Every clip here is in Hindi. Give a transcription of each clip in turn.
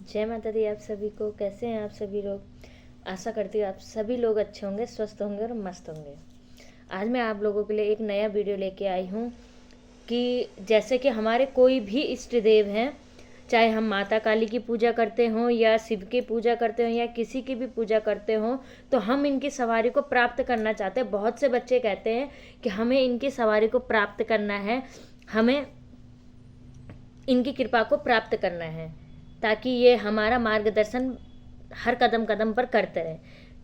जय माता दी आप सभी को। कैसे हैं आप सभी लोग? आशा करती हूँ आप सभी लोग अच्छे होंगे, स्वस्थ होंगे और मस्त होंगे। आज मैं आप लोगों के लिए एक नया वीडियो लेके आई हूँ कि जैसे कि हमारे कोई भी इष्ट देव हैं, चाहे हम माता काली की पूजा करते हों या शिव की पूजा करते हों या किसी की भी पूजा करते हों, तो हम इनकी सवारी को प्राप्त करना चाहते हैं। बहुत से बच्चे कहते हैं कि हमें इनकी सवारी को प्राप्त करना है, हमें इनकी कृपा को प्राप्त करना है, ताकि ये हमारा मार्गदर्शन हर कदम कदम पर करते रहे।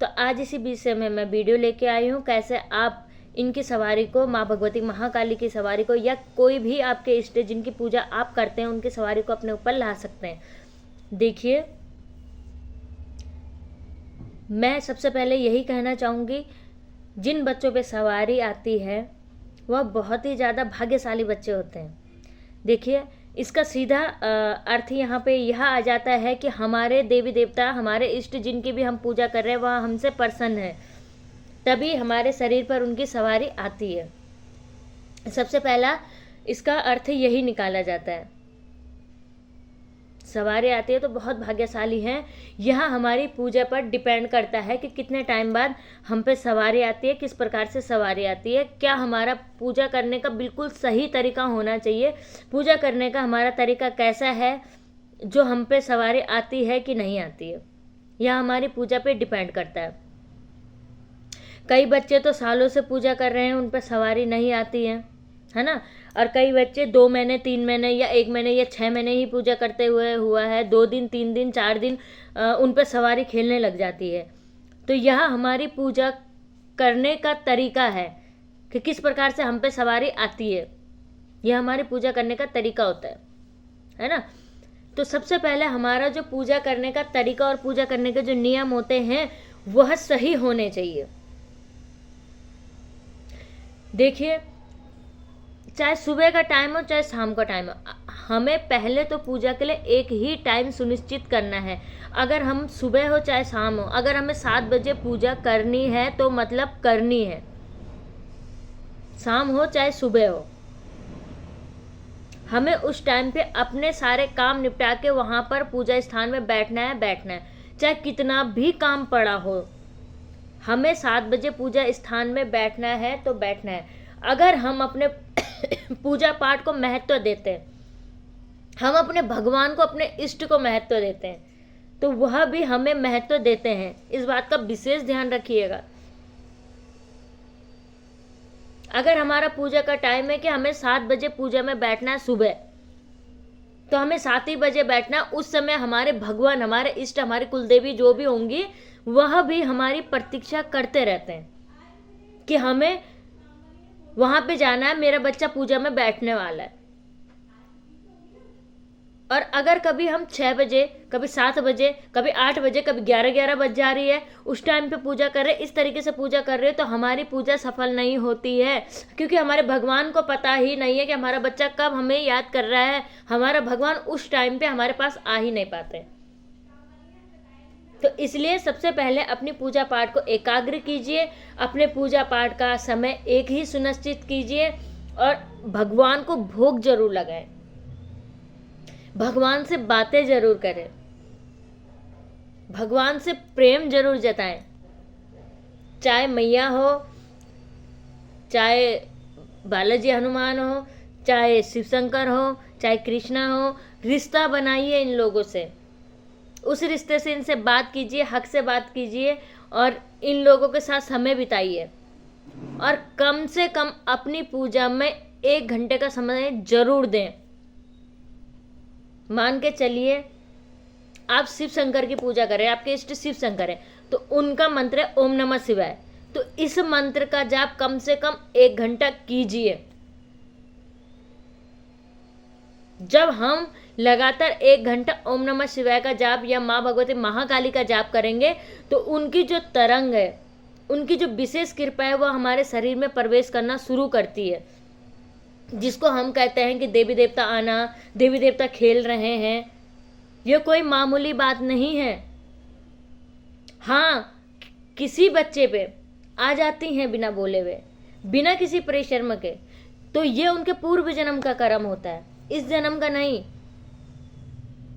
तो आज इसी विषय में मैं वीडियो लेके आई हूँ, कैसे आप इनकी सवारी को, माँ भगवती महाकाली की सवारी को या कोई भी आपके इष्ट जिनकी पूजा आप करते हैं उनकी सवारी को अपने ऊपर ला सकते हैं। देखिए, मैं सबसे पहले यही कहना चाहूँगी, जिन बच्चों पे सवारी आती है वह बहुत ही ज़्यादा भाग्यशाली बच्चे होते हैं। देखिए, इसका सीधा अर्थ यहाँ पे यह आ जाता है कि हमारे देवी देवता, हमारे इष्ट जिनकी भी हम पूजा कर रहे हैं वह हमसे प्रसन्न है, तभी हमारे शरीर पर उनकी सवारी आती है। सबसे पहला इसका अर्थ यही निकाला जाता है। सवारी आती है तो बहुत भाग्यशाली हैं। यह हमारी पूजा पर डिपेंड करता है कि कितने टाइम बाद हम पे सवारी आती है, किस प्रकार से सवारी आती है। क्या हमारा पूजा करने का बिल्कुल सही तरीका होना चाहिए, पूजा करने का हमारा तरीका कैसा है जो हम पे सवारी आती है कि नहीं आती है, यह हमारी पूजा पे डिपेंड करता है। कई बच्चे तो सालों से पूजा कर रहे हैं, उन पर सवारी नहीं आती है ना। और कई बच्चे 2 महीने 3 महीने या 1 महीने या 6 महीने ही पूजा करते हुए हुआ है, 2 दिन 3 दिन 4 दिन उन पर सवारी खेलने लग जाती है। तो यह हमारी पूजा करने का तरीका है कि किस प्रकार से हम पे सवारी आती है, यह हमारी पूजा करने का तरीका होता है ना। तो सबसे पहले हमारा जो पूजा करने का तरीका और पूजा करने के जो नियम होते हैं वह सही होने चाहिए। देखिए, चाहे सुबह का टाइम हो चाहे शाम का टाइम हो, हमें पहले तो पूजा के लिए एक ही टाइम सुनिश्चित करना है। अगर हम सुबह हो चाहे शाम हो, अगर हमें 7 बजे पूजा करनी है तो मतलब करनी है, शाम हो चाहे सुबह हो, हमें उस टाइम पे अपने सारे काम निपटा के वहाँ पर पूजा स्थान में बैठना है। चाहे कितना भी काम पड़ा हो, हमें 7 बजे पूजा स्थान में बैठना है तो बैठना है। अगर हम अपने पूजा पाठ को महत्व देते हैं, हम अपने भगवान को, अपने इष्ट को महत्व देते हैं, तो वह भी हमें महत्व देते हैं। इस बात का विशेष ध्यान रखिएगा। अगर हमारा पूजा का टाइम है कि हमें 7 बजे पूजा में बैठना है सुबह, तो हमें 7 ही बजे बैठना। उस समय हमारे भगवान, हमारे इष्ट, हमारी कुलदेवी जो भी होंगी वह भी हमारी प्रतीक्षा करते रहते हैं कि हमें वहां पे जाना है, मेरा बच्चा पूजा में बैठने वाला है। और अगर कभी हम 6 बजे, कभी 7 बजे, कभी 8 बजे, कभी 11 बज जा रही है, उस टाइम पे पूजा कर रहे, इस तरीके से पूजा कर रहे हो, तो हमारी पूजा सफल नहीं होती है, क्योंकि हमारे भगवान को पता ही नहीं है कि हमारा बच्चा कब हमें याद कर रहा है। हमारा भगवान उस टाइम पे हमारे पास आ ही नहीं पाते। तो इसलिए सबसे पहले अपनी पूजा पाठ को एकाग्र कीजिए, अपने पूजा पाठ का समय एक ही सुनिश्चित कीजिए और भगवान को भोग जरूर लगाएं, भगवान से बातें जरूर करें, भगवान से प्रेम जरूर जताएं। चाहे मैया हो, चाहे बालाजी हनुमान हो, चाहे शिव शंकर हो, चाहे कृष्णा हो, रिश्ता बनाइए इन लोगों से। उस रिश्ते से इनसे बात कीजिए, हक से बात कीजिए और इन लोगों के साथ समय बिताइए। और कम से कम अपनी पूजा में 1 घंटे का समय जरूर दें। मान के चलिए आप शिव शंकर की पूजा करें, आपके इष्ट शिव शंकर है, तो उनका मंत्र है ओम नमः शिवाय। तो इस मंत्र का जाप कम से कम 1 घंटा कीजिए। जब हम लगातार 1 घंटा ओम नमः शिवाय का जाप या माँ भगवती महाकाली का जाप करेंगे, तो उनकी जो तरंग है, उनकी जो विशेष कृपा है, वह हमारे शरीर में प्रवेश करना शुरू करती है, जिसको हम कहते हैं कि देवी देवता आना, देवी देवता खेल रहे हैं। यह कोई मामूली बात नहीं है। हाँ, किसी बच्चे पे आ जाती हैं बिना बोले हुए, बिना किसी परिश्रम के, तो ये उनके पूर्व जन्म का कर्म होता है, इस जन्म का नहीं।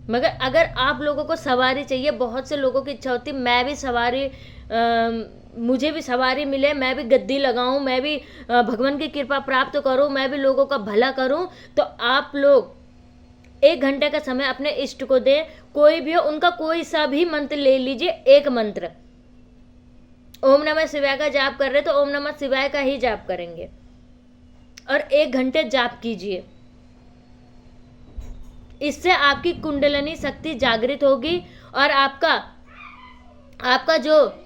मगर अगर आप लोगों को सवारी चाहिए, बहुत से लोगों की इच्छा होती है मैं भी सवारी, मुझे भी सवारी मिले, मैं भी गद्दी लगाऊं, मैं भी भगवान की कृपा प्राप्त करूं, मैं भी लोगों का भला करूं, तो आप लोग 1 घंटे का समय अपने इष्ट को दें। कोई भी हो, उनका कोई सा भी मंत्र ले लीजिए, एक मंत्र। ओम नमः शिवाय का जाप कर रहे तो ओम नमः शिवाय का ही जाप करेंगे और 1 घंटे जाप कीजिए। इससे आपकी कुंडलिनी शक्ति जागृत होगी और आपका जो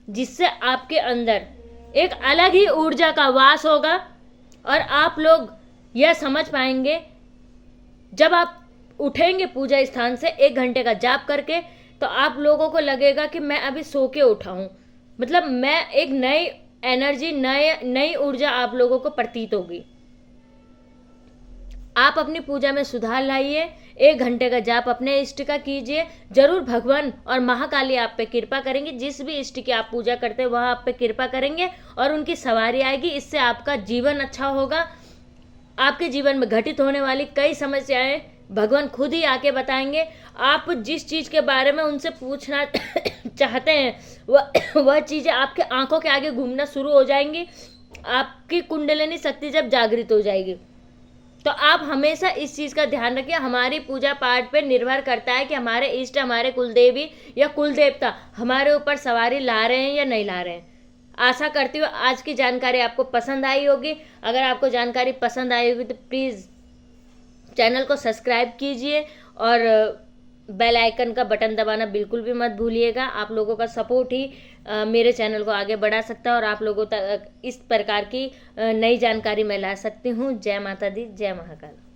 जिससे आपके अंदर एक अलग ही ऊर्जा का वास होगा और आप लोग यह समझ पाएंगे जब आप उठेंगे पूजा स्थान से 1 घंटे का जाप करके, तो आप लोगों को लगेगा कि मैं अभी सो के उठा हूं, मतलब मैं एक नई एनर्जी, नई ऊर्जा आप लोगों को प्रतीत होगी। आप अपनी पूजा में सुधार लाइए, 1 घंटे का जाप अपने इष्ट का कीजिए, जरूर भगवान और महाकाली आप पे कृपा करेंगे। जिस भी इष्ट की आप पूजा करते हैं वह आप पे कृपा करेंगे और उनकी सवारी आएगी। इससे आपका जीवन अच्छा होगा। आपके जीवन में घटित होने वाली कई समस्याएं भगवान खुद ही आके बताएंगे। आप जिस चीज़ के बारे में उनसे पूछना चाहते हैं वह चीज़ें आपके आंखों के आगे घूमना शुरू हो जाएंगी। आपकी कुंडलिनी शक्ति जब जागृत हो जाएगी, तो आप हमेशा इस चीज़ का ध्यान रखिए। हमारी पूजा पाठ पे निर्भर करता है कि हमारे इष्ट, हमारे कुलदेवी या कुलदेवता हमारे ऊपर सवारी ला रहे हैं या नहीं ला रहे हैं। आशा करती हूँ आज की जानकारी आपको पसंद आई होगी। अगर आपको जानकारी पसंद आई होगी तो प्लीज़ चैनल को सब्सक्राइब कीजिए और बेल आइकन का बटन दबाना बिल्कुल भी मत भूलिएगा। आप लोगों का सपोर्ट ही मेरे चैनल को आगे बढ़ा सकता है और आप लोगों तक इस प्रकार की नई जानकारी मैं ला सकती हूँ। जय माता दी, जय महाकाल।